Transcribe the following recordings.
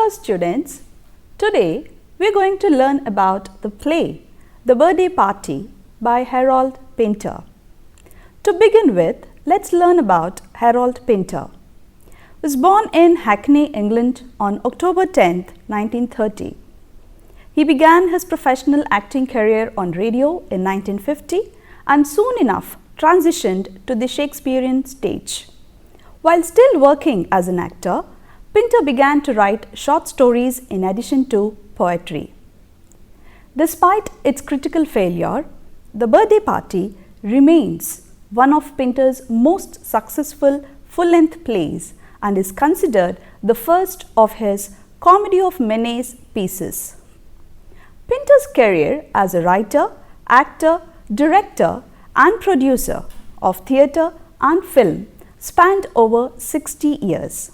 Hello students, today we are going to learn about the play The Birthday Party by Harold Pinter. To begin with, let's learn about Harold Pinter. He was born in Hackney, England on October 10, 1930. He began his professional acting career on radio in 1950 and soon enough transitioned to the Shakespearean stage. While still working as an actor, Pinter began to write short stories in addition to poetry. Despite its critical failure, The Birthday Party remains one of Pinter's most successful full-length plays and is considered the first of his comedy of menace pieces. Pinter's career as a writer, actor, director and producer of theatre and film spanned over 60 years.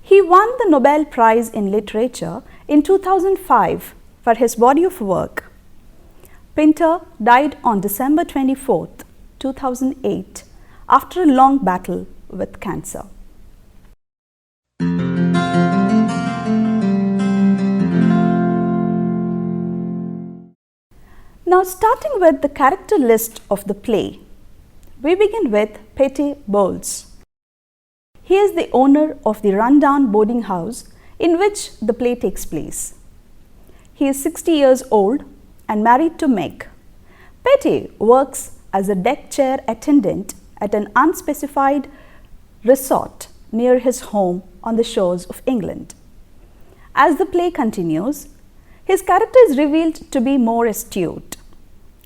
He won the Nobel Prize in Literature in 2005 for his body of work. Pinter died on December 24, 2008 after a long battle with cancer. Now, starting with the character list of the play, we begin with Petty Bowles. He is the owner of the rundown boarding house in which the play takes place. He is 60 years old and married to Meg. Petty works as a deck chair attendant at an unspecified resort near his home on the shores of England. As the play continues, his character is revealed to be more astute.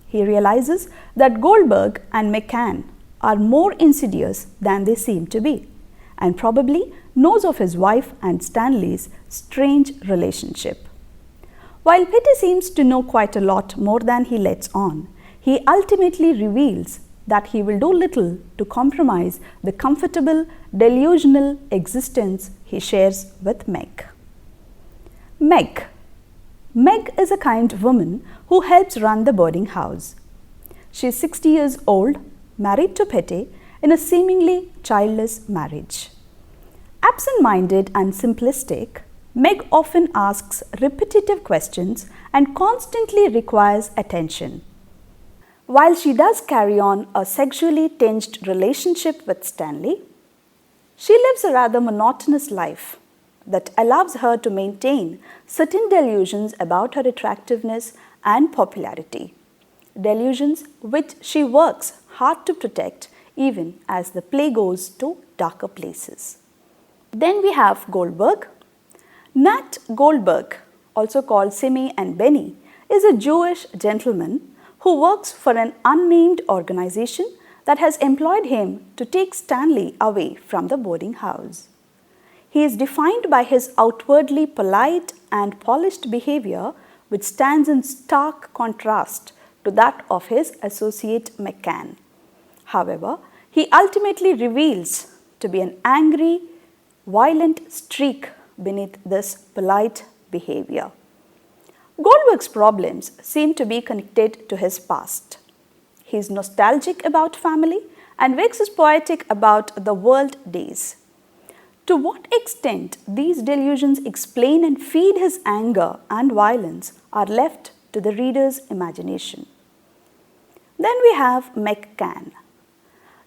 He realizes that Goldberg and McCann are more insidious than they seem to be, and probably knows of his wife and Stanley's strange relationship. While Petty seems to know quite a lot more than he lets on, he ultimately reveals that he will do little to compromise the comfortable, delusional existence he shares with Meg. Meg is a kind woman who helps run the boarding house. She is 60 years old, married to Petty in a seemingly childless marriage. Absent-minded and simplistic, Meg often asks repetitive questions and constantly requires attention. While she does carry on a sexually tinged relationship with Stanley, she lives a rather monotonous life that allows her to maintain certain delusions about her attractiveness and popularity, delusions which she works hard to protect even as the play goes to darker places. Then we have Goldberg. Nat Goldberg, also called Simmy and Benny, is a Jewish gentleman who works for an unnamed organization that has employed him to take Stanley away from the boarding house. He is defined by his outwardly polite and polished behavior, which stands in stark contrast to that of his associate McCann. However, he ultimately reveals to be an angry, violent streak beneath this polite behavior. Goldberg's problems seem to be connected to his past. He is nostalgic about family and waxes poetic about the world days. To what extent these delusions explain and feed his anger and violence are left to the reader's imagination. Then we have McCann.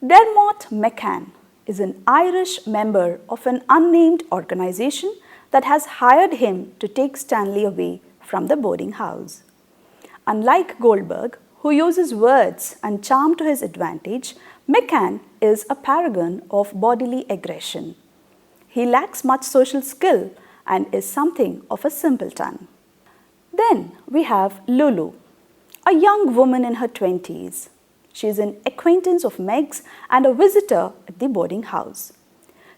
Dermot McCann is an Irish member of an unnamed organization that has hired him to take Stanley away from the boarding house. Unlike Goldberg, who uses words and charm to his advantage, McCann is a paragon of bodily aggression. He lacks much social skill and is something of a simpleton. Then we have Lulu, a young woman in her 20s. She is an acquaintance of Meg's and a visitor at the boarding house.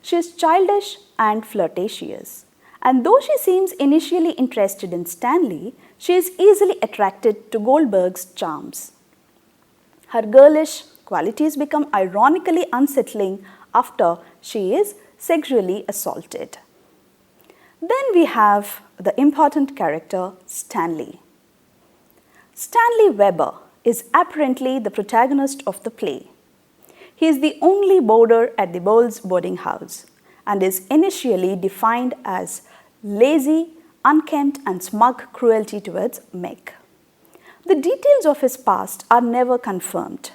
She is childish and flirtatious, and though she seems initially interested in Stanley, she is easily attracted to Goldberg's charms. Her girlish qualities become ironically unsettling after she is sexually assaulted. Then we have the important character Stanley. Stanley Weber is apparently the protagonist of the play. He is the only boarder at the Bowles boarding house and is initially defined as lazy, unkempt and smug cruelty towards Meg. The details of his past are never confirmed.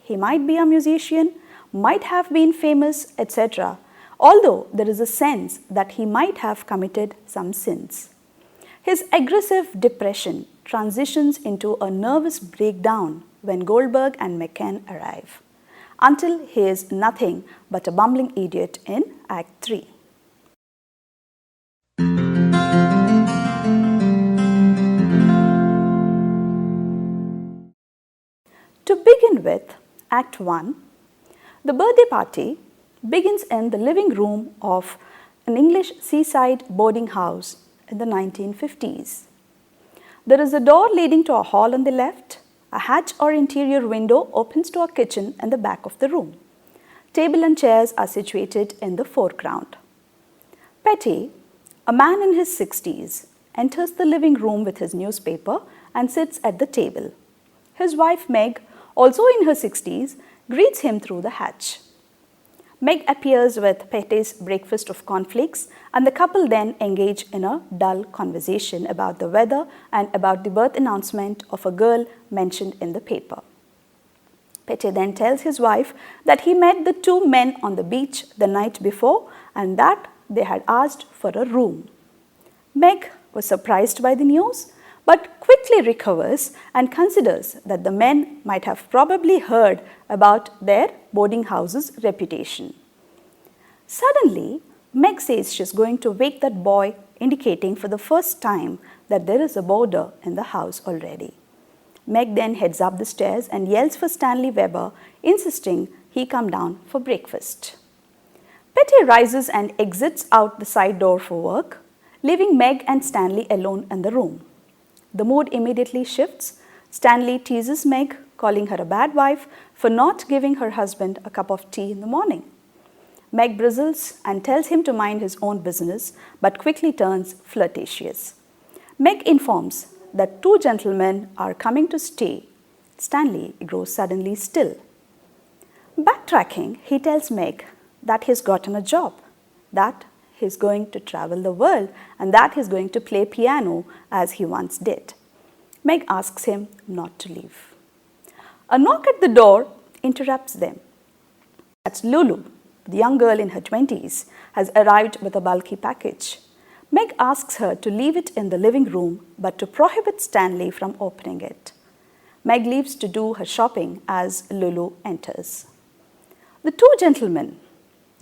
He might be a musician, might have been famous, etc., although there is a sense that he might have committed some sins. His aggressive depression transitions into a nervous breakdown when Goldberg and McCann arrive, until he is nothing but a bumbling idiot in Act 3. To begin with, Act 1, the birthday party begins in the living room of an English seaside boarding house in the 1950s. There is a door leading to a hall on the left. A hatch or interior window opens to a kitchen in the back of the room. Table and chairs are situated in the foreground. Petty, a man in his 60s, enters the living room with his newspaper and sits at the table. His wife Meg, also in her 60s, greets him through the hatch. Meg appears with Petty's breakfast of cornflakes, and the couple then engage in a dull conversation about the weather and about the birth announcement of a girl mentioned in the paper. Petty then tells his wife that he met the two men on the beach the night before and that they had asked for a room. Meg was surprised by the news, but quickly recovers and considers that the men might have probably heard about their boarding house's reputation. Suddenly, Meg says she's going to wake that boy, indicating for the first time that there is a boarder in the house already. Meg then heads up the stairs and yells for Stanley Weber, insisting he come down for breakfast. Petty rises and exits out the side door for work, leaving Meg and Stanley alone in the room. The mood immediately shifts. Stanley teases Meg, calling her a bad wife for not giving her husband a cup of tea in the morning. Meg bristles and tells him to mind his own business, but quickly turns flirtatious. Meg informs that two gentlemen are coming to stay. Stanley grows suddenly still. Backtracking, he tells Meg that he's gotten a job, that he's going to travel the world and that he's going to play piano as he once did. Meg asks him not to leave. A knock at the door interrupts them. That's Lulu, the young girl in her 20s, has arrived with a bulky package. Meg asks her to leave it in the living room but to prohibit Stanley from opening it. Meg leaves to do her shopping as Lulu enters. The two gentlemen,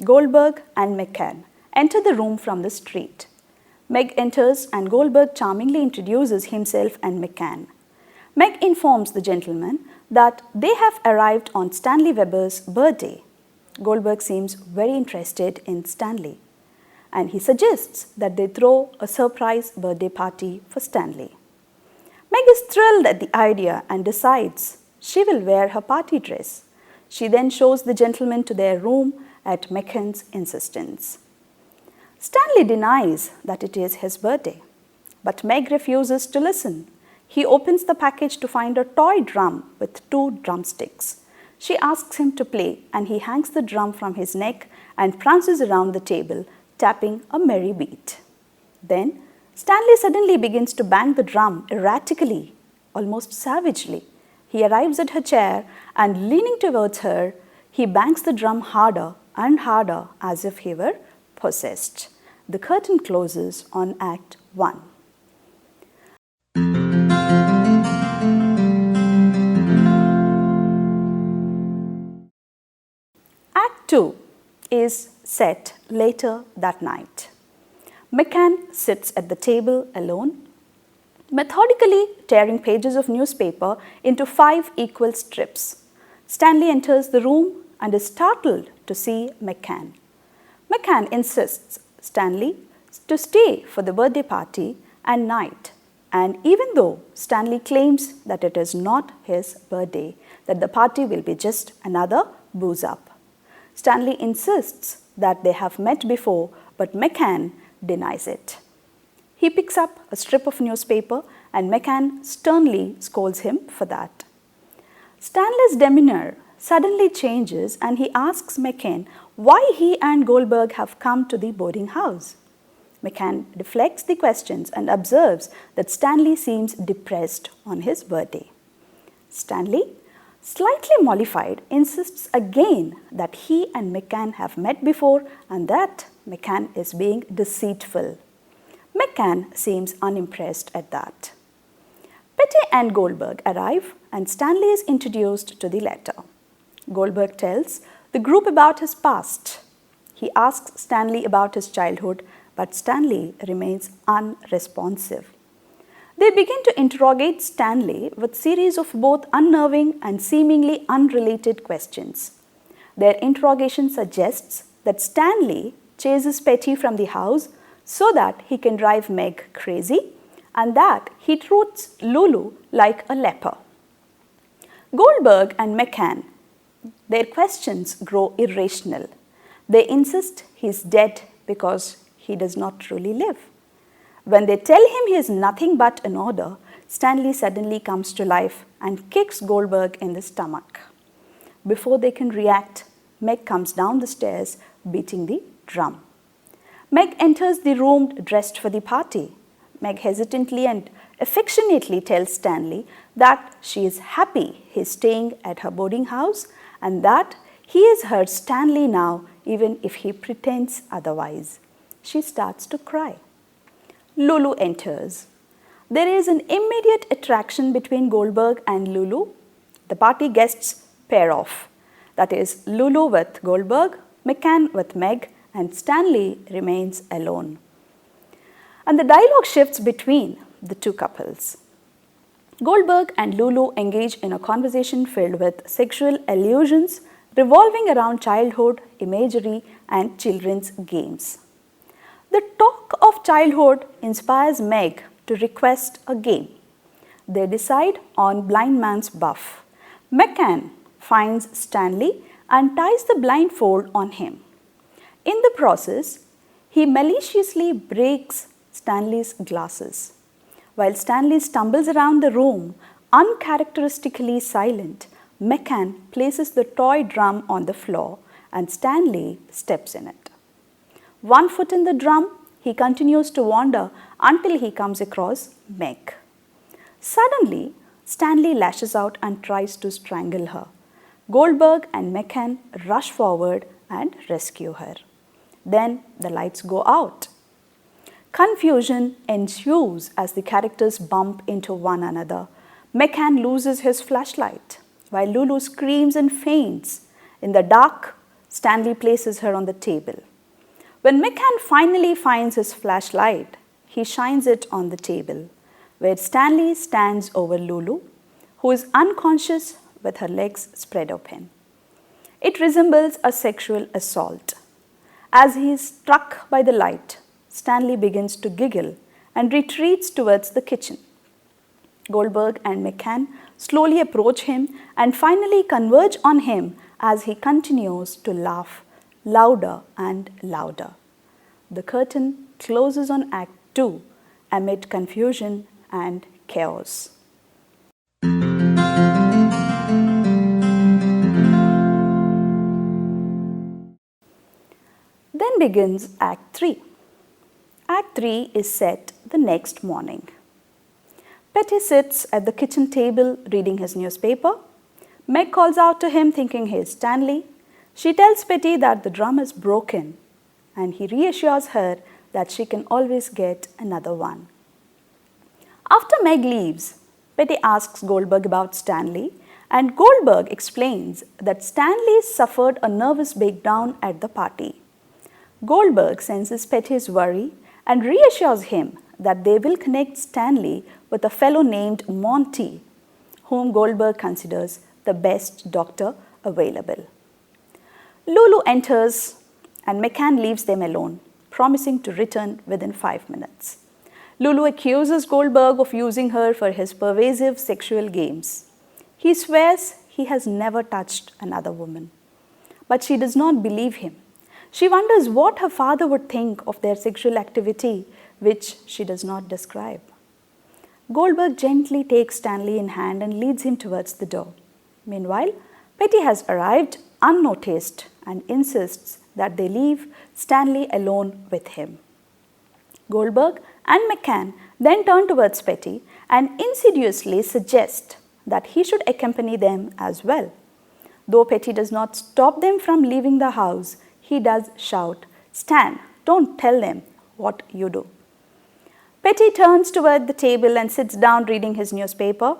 Goldberg and McCann, enter the room from the street. Meg enters and Goldberg charmingly introduces himself and McCann. Meg informs the gentlemen that they have arrived on Stanley Weber's birthday. Goldberg seems very interested in Stanley, and he suggests that they throw a surprise birthday party for Stanley. Meg is thrilled at the idea and decides she will wear her party dress. She then shows the gentlemen to their room at McCann's insistence. Stanley denies that it is his birthday, but Meg refuses to listen. He opens the package to find a toy drum with two drumsticks. She asks him to play and he hangs the drum from his neck and prances around the table, tapping a merry beat. Then Stanley suddenly begins to bang the drum erratically, almost savagely. He arrives at her chair and leaning towards her, he bangs the drum harder and harder as if he were possessed. The curtain closes on Act 1. Act 2 is set later that night. McCann sits at the table alone, methodically tearing pages of newspaper into 5 equal strips. Stanley enters the room and is startled to see McCann. McCann insists Stanley to stay for the birthday party and night, and even though Stanley claims that it is not his birthday, that the party will be just another booze up. Stanley insists that they have met before, but McCann denies it. He picks up a strip of newspaper and McCann sternly scolds him for that. Stanley's demeanor suddenly changes and he asks McCann why he and Goldberg have come to the boarding house. McCann deflects the questions and observes that Stanley seems depressed on his birthday. Stanley, slightly mollified, insists again that he and McCann have met before and that McCann is being deceitful. McCann seems unimpressed at that. Petty and Goldberg arrive and Stanley is introduced to the latter. Goldberg tells the group about his past. He asks Stanley about his childhood, but Stanley remains unresponsive. They begin to interrogate Stanley with a series of both unnerving and seemingly unrelated questions. Their interrogation suggests that Stanley chases Petty from the house so that he can drive Meg crazy and that he treats Lulu like a leper. Goldberg and McCann, their questions grow irrational. They insist he is dead because he does not truly live. When they tell him he is nothing but an order, Stanley suddenly comes to life and kicks Goldberg in the stomach. Before they can react, Meg comes down the stairs beating the drum. Meg enters the room dressed for the party. Meg hesitantly and affectionately tells Stanley that she is happy he is staying at her boarding house and that he is her Stanley now even if he pretends otherwise. She starts to cry. Lulu enters. There is an immediate attraction between Goldberg and Lulu. The party guests pair off. That is, Lulu with Goldberg, McCann with Meg, and Stanley remains alone. And the dialogue shifts between the two couples. Goldberg and Lulu engage in a conversation filled with sexual allusions revolving around childhood, imagery, and children's games. The talk of childhood inspires Meg to request a game. They decide on blind man's buff. McCann finds Stanley and ties the blindfold on him. In the process, he maliciously breaks Stanley's glasses. While Stanley stumbles around the room, uncharacteristically silent, McCann places the toy drum on the floor and Stanley steps in it. 1 foot in the drum, he continues to wander until he comes across Meg. Suddenly, Stanley lashes out and tries to strangle her. Goldberg and McCann rush forward and rescue her. Then the lights go out. Confusion ensues as the characters bump into one another. McCann loses his flashlight, while Lulu screams and faints. In the dark, Stanley places her on the table. When McCann finally finds his flashlight, he shines it on the table, where Stanley stands over Lulu, who is unconscious with her legs spread open. It resembles a sexual assault. As he is struck by the light, Stanley begins to giggle and retreats towards the kitchen. Goldberg and McCann slowly approach him and finally converge on him as he continues to laugh louder and louder. The curtain closes on Act 2 amid confusion and chaos. Then begins Act 3. Act 3 is set the next morning. Petty sits at the kitchen table reading his newspaper. Meg calls out to him thinking he is Stanley. She tells Petty that the drum is broken and he reassures her that she can always get another one. After Meg leaves, Petty asks Goldberg about Stanley and Goldberg explains that Stanley suffered a nervous breakdown at the party. Goldberg senses Petty's worry and reassures him that they will connect Stanley with a fellow named Monty, whom Goldberg considers the best doctor available. Lulu enters and McCann leaves them alone, promising to return within 5 minutes. Lulu accuses Goldberg of using her for his pervasive sexual games. He swears he has never touched another woman. But she does not believe him. She wonders what her father would think of their sexual activity, which she does not describe. Goldberg gently takes Stanley in hand and leads him towards the door. Meanwhile, Petty has arrived unnoticed and insists that they leave Stanley alone with him. Goldberg and McCann then turn towards Petty and insidiously suggest that he should accompany them as well. Though Petty does not stop them from leaving the house, he does shout, "Stan, don't tell them what you do." Petty turns toward the table and sits down reading his newspaper.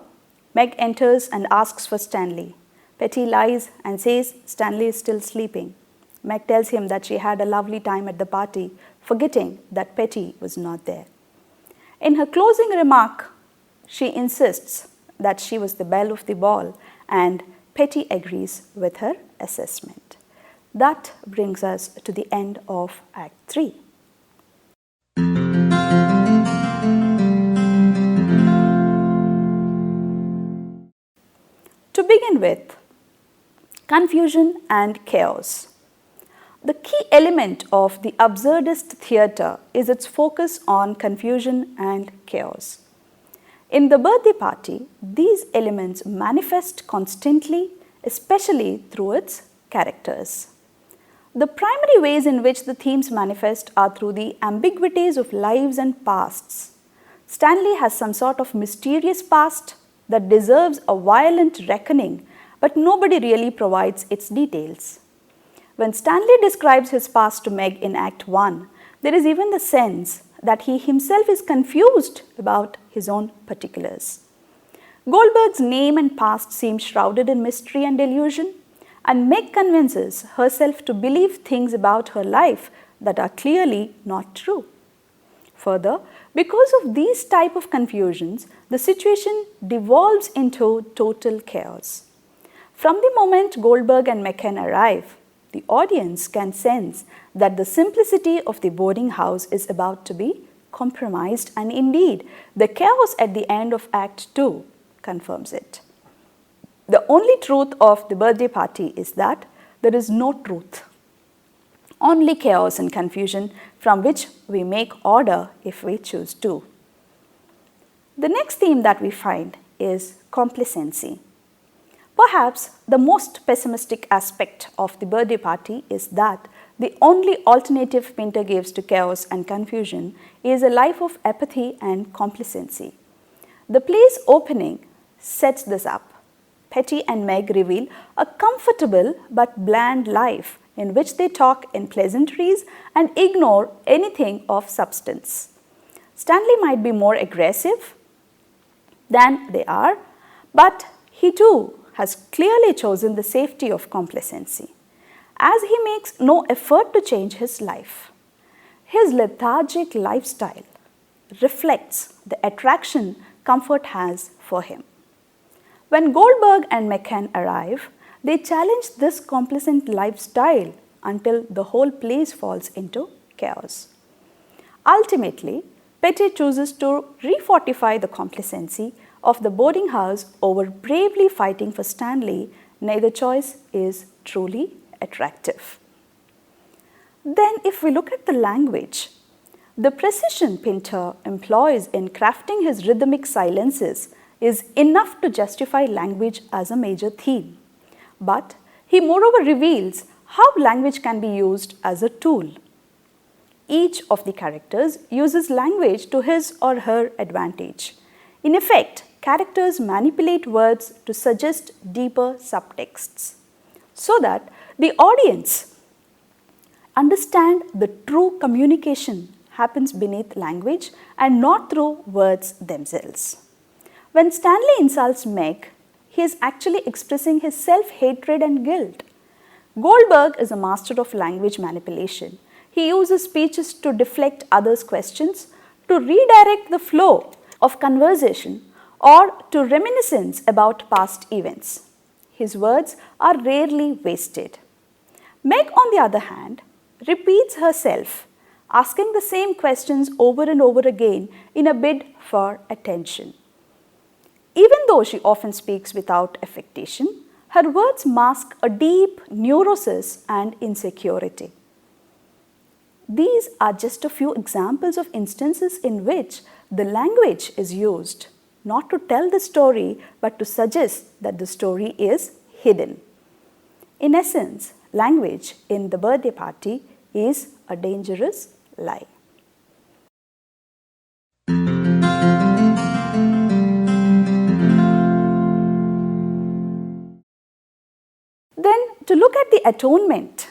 Meg enters and asks for Stanley. Petty lies and says Stanley is still sleeping. Meg tells him that she had a lovely time at the party, forgetting that Petty was not there. In her closing remark, she insists that she was the belle of the ball, and Petty agrees with her assessment. That brings us to the end of Act 3. To begin with, confusion and chaos. The key element of the absurdist theatre is its focus on confusion and chaos. In the birthday party, these elements manifest constantly, especially through its characters. The primary ways in which the themes manifest are through the ambiguities of lives and pasts. Stanley has some sort of mysterious past that deserves a violent reckoning, but nobody really provides its details. When Stanley describes his past to Meg in Act 1, there is even the sense that he himself is confused about his own particulars. Goldberg's name and past seem shrouded in mystery and delusion, and Meg convinces herself to believe things about her life that are clearly not true. Further, because of these type of confusions, the situation devolves into total chaos. From the moment Goldberg and McCann arrive, the audience can sense that the simplicity of the boarding house is about to be compromised, and indeed, the chaos at the end of Act 2 confirms it. The only truth of the birthday party is that there is no truth, only chaos and confusion from which we make order if we choose to. The next theme that we find is complacency. Perhaps the most pessimistic aspect of the birthday party is that the only alternative Pinter gives to chaos and confusion is a life of apathy and complacency. The play's opening sets this up. Petty and Meg reveal a comfortable but bland life in which they talk in pleasantries and ignore anything of substance. Stanley might be more aggressive than they are, but he too has clearly chosen the safety of complacency, as he makes no effort to change his life. His lethargic lifestyle reflects the attraction comfort has for him. When Goldberg and McCann arrive, they challenge this complacent lifestyle until the whole place falls into chaos. Ultimately, Petty chooses to refortify the complacency of the boarding house over bravely fighting for Stanley. Neither choice is truly attractive. Then, if we look at the language, the precision Pinter employs in crafting his rhythmic silences is enough to justify language as a major theme. But he moreover reveals how language can be used as a tool. Each of the characters uses language to his or her advantage. In effect, characters manipulate words to suggest deeper subtexts, so that the audience understand the true communication happens beneath language and not through words themselves. When Stanley insults Meg, he is actually expressing his self-hatred and guilt. Goldberg is a master of language manipulation. He uses speeches to deflect others' questions, to redirect the flow of conversation, or to reminiscence about past events. His words are rarely wasted. Meg, on the other hand, repeats herself, asking the same questions over and over again in a bid for attention. Even though she often speaks without affectation, her words mask a deep neurosis and insecurity. These are just a few examples of instances in which the language is used not to tell the story but to suggest that the story is hidden. In essence, language in the birthday party is a dangerous lie. atonement.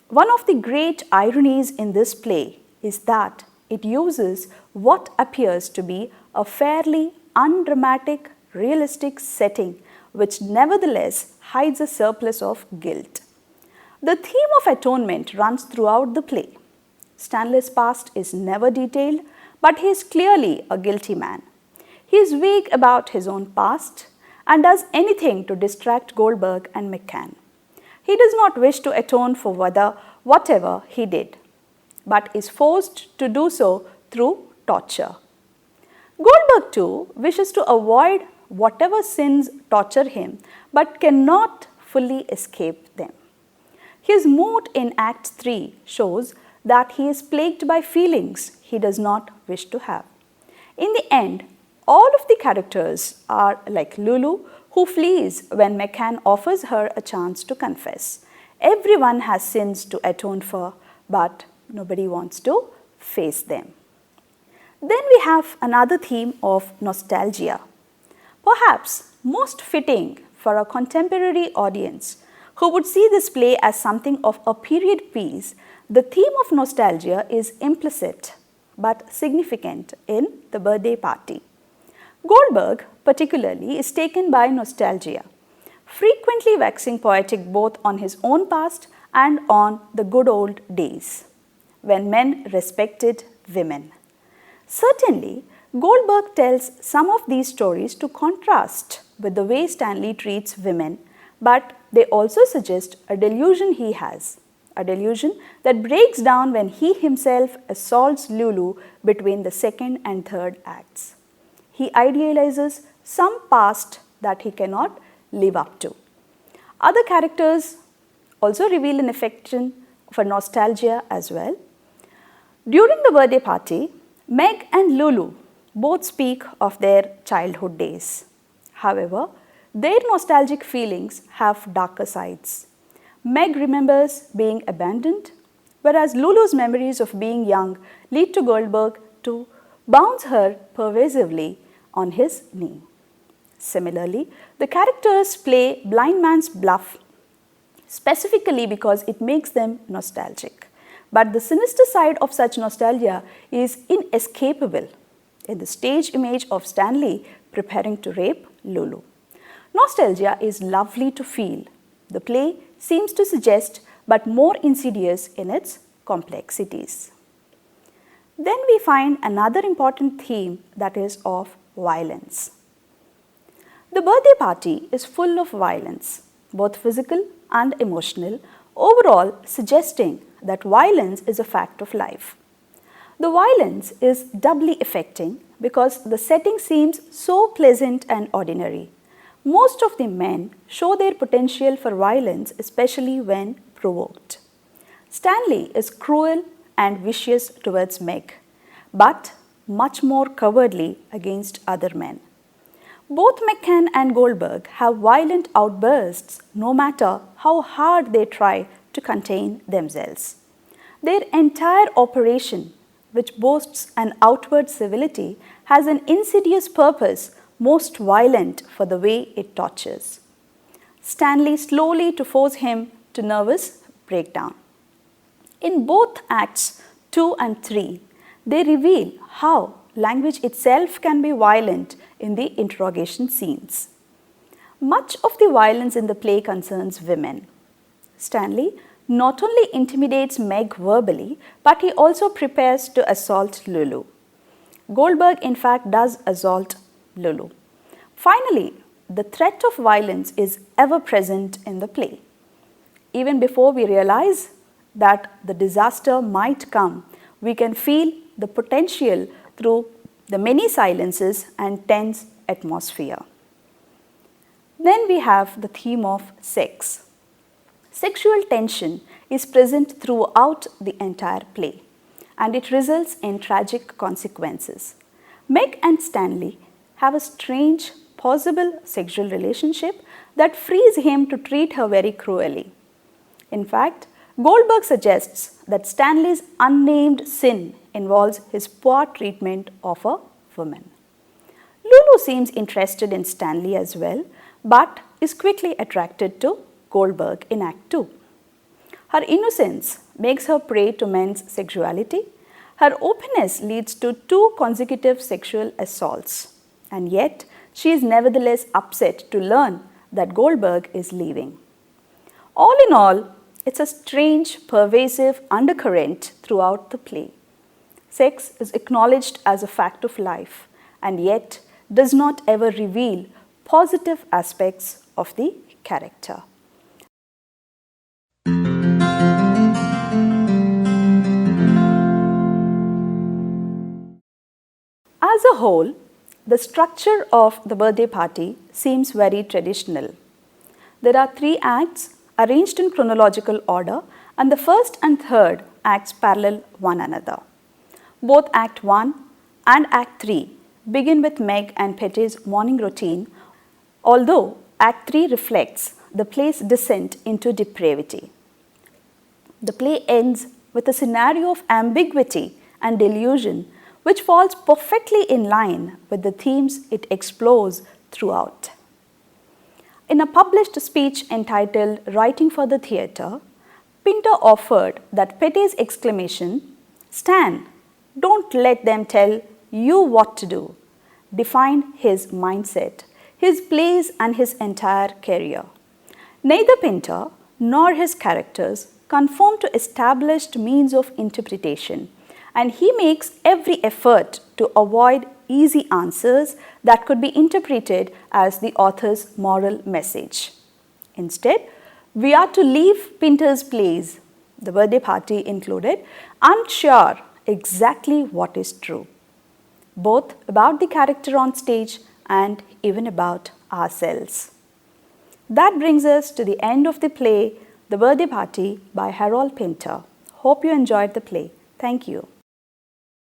One of the great ironies in this play is that it uses what appears to be a fairly undramatic, realistic setting which nevertheless hides a surplus of guilt. The theme of atonement runs throughout the play. Stanley's past is never detailed, but he is clearly a guilty man. He is vague about his own past and does anything to distract Goldberg and McCann. He does not wish to atone for whatever he did, but is forced to do so through torture. Goldberg too wishes to avoid whatever sins torture him, but cannot fully escape them. His mood in Act 3 shows that he is plagued by feelings he does not wish to have. In the end, all of the characters are like Lulu, who flees when McCann offers her a chance to confess. Everyone has sins to atone for, but nobody wants to face them. Then we have another theme of nostalgia. Perhaps most fitting for a contemporary audience who would see this play as something of a period piece, the theme of nostalgia is implicit but significant in The Birthday Party. Goldberg, particularly, is taken by nostalgia, frequently waxing poetic both on his own past and on the good old days, when men respected women. Certainly, Goldberg tells some of these stories to contrast with the way Stanley treats women, but they also suggest a delusion he has, a delusion that breaks down when he himself assaults Lulu between the second and third acts. He idealizes some past that he cannot live up to. Other characters also reveal an affection for nostalgia as well. During the birthday party, Meg and Lulu both speak of their childhood days. However, their nostalgic feelings have darker sides. Meg remembers being abandoned, whereas Lulu's memories of being young lead to Goldberg to bounce her pervasively on his knee. Similarly, the characters play blind man's bluff, specifically because it makes them nostalgic. But the sinister side of such nostalgia is inescapable in the stage image of Stanley preparing to rape Lulu. Nostalgia is lovely to feel, the play seems to suggest, but more insidious in its complexities. Then we find another important theme, that is of violence. The birthday party is full of violence, both physical and emotional, overall suggesting that violence is a fact of life. The violence is doubly affecting because the setting seems so pleasant and ordinary. Most of the men show their potential for violence, especially when provoked. Stanley is cruel and vicious towards Meg, but much more cowardly against other men. Both McCann and Goldberg have violent outbursts no matter how hard they try to contain themselves. Their entire operation, which boasts an outward civility, has an insidious purpose most violent for the way it tortures Stanley slowly to force him to nervous breakdown. In both acts 2 and 3, they reveal how language itself can be violent in the interrogation scenes. Much of the violence in the play concerns women. Stanley not only intimidates Meg verbally, but he also prepares to assault Lulu. Goldberg in fact does assault Lulu. Finally, the threat of violence is ever present in the play. Even before we realize that the disaster might come, we can feel the potential through the many silences and tense atmosphere. Then we have the theme of sex. Sexual tension is present throughout the entire play, and it results in tragic consequences. Meg and Stanley have a strange, possible sexual relationship that frees him to treat her very cruelly. In fact, Goldberg suggests that Stanley's unnamed sin involves his poor treatment of a woman. Lulu seems interested in Stanley as well, but is quickly attracted to Goldberg in Act 2. Her innocence makes her prey to men's sexuality. Her openness leads to 2 consecutive sexual assaults. And yet, she is nevertheless upset to learn that Goldberg is leaving. All in all, it's a strange, pervasive undercurrent throughout the play. Sex is acknowledged as a fact of life and yet does not ever reveal positive aspects of the character. As a whole, the structure of the birthday party seems very traditional. There are 3 acts arranged in chronological order, and the first and third acts parallel one another. Both Act 1 and Act 3 begin with Meg and Petty's morning routine, although Act 3 reflects the play's descent into depravity. The play ends with a scenario of ambiguity and delusion which falls perfectly in line with the themes it explores throughout. In a published speech entitled Writing for the Theatre, Pinter offered that Petty's exclamation, "Stan, don't let them tell you what to do," defined his mindset, his plays and his entire career. Neither Pinter nor his characters conform to established means of interpretation, and he makes every effort to avoid easy answers that could be interpreted as the author's moral message. Instead, we are to leave Pinter's plays, the birthday party included, unsure exactly what is true, both about the character on stage and even about ourselves. That brings us to the end of the play, The Birthday Party by Harold Pinter. Hope you enjoyed the play. Thank you.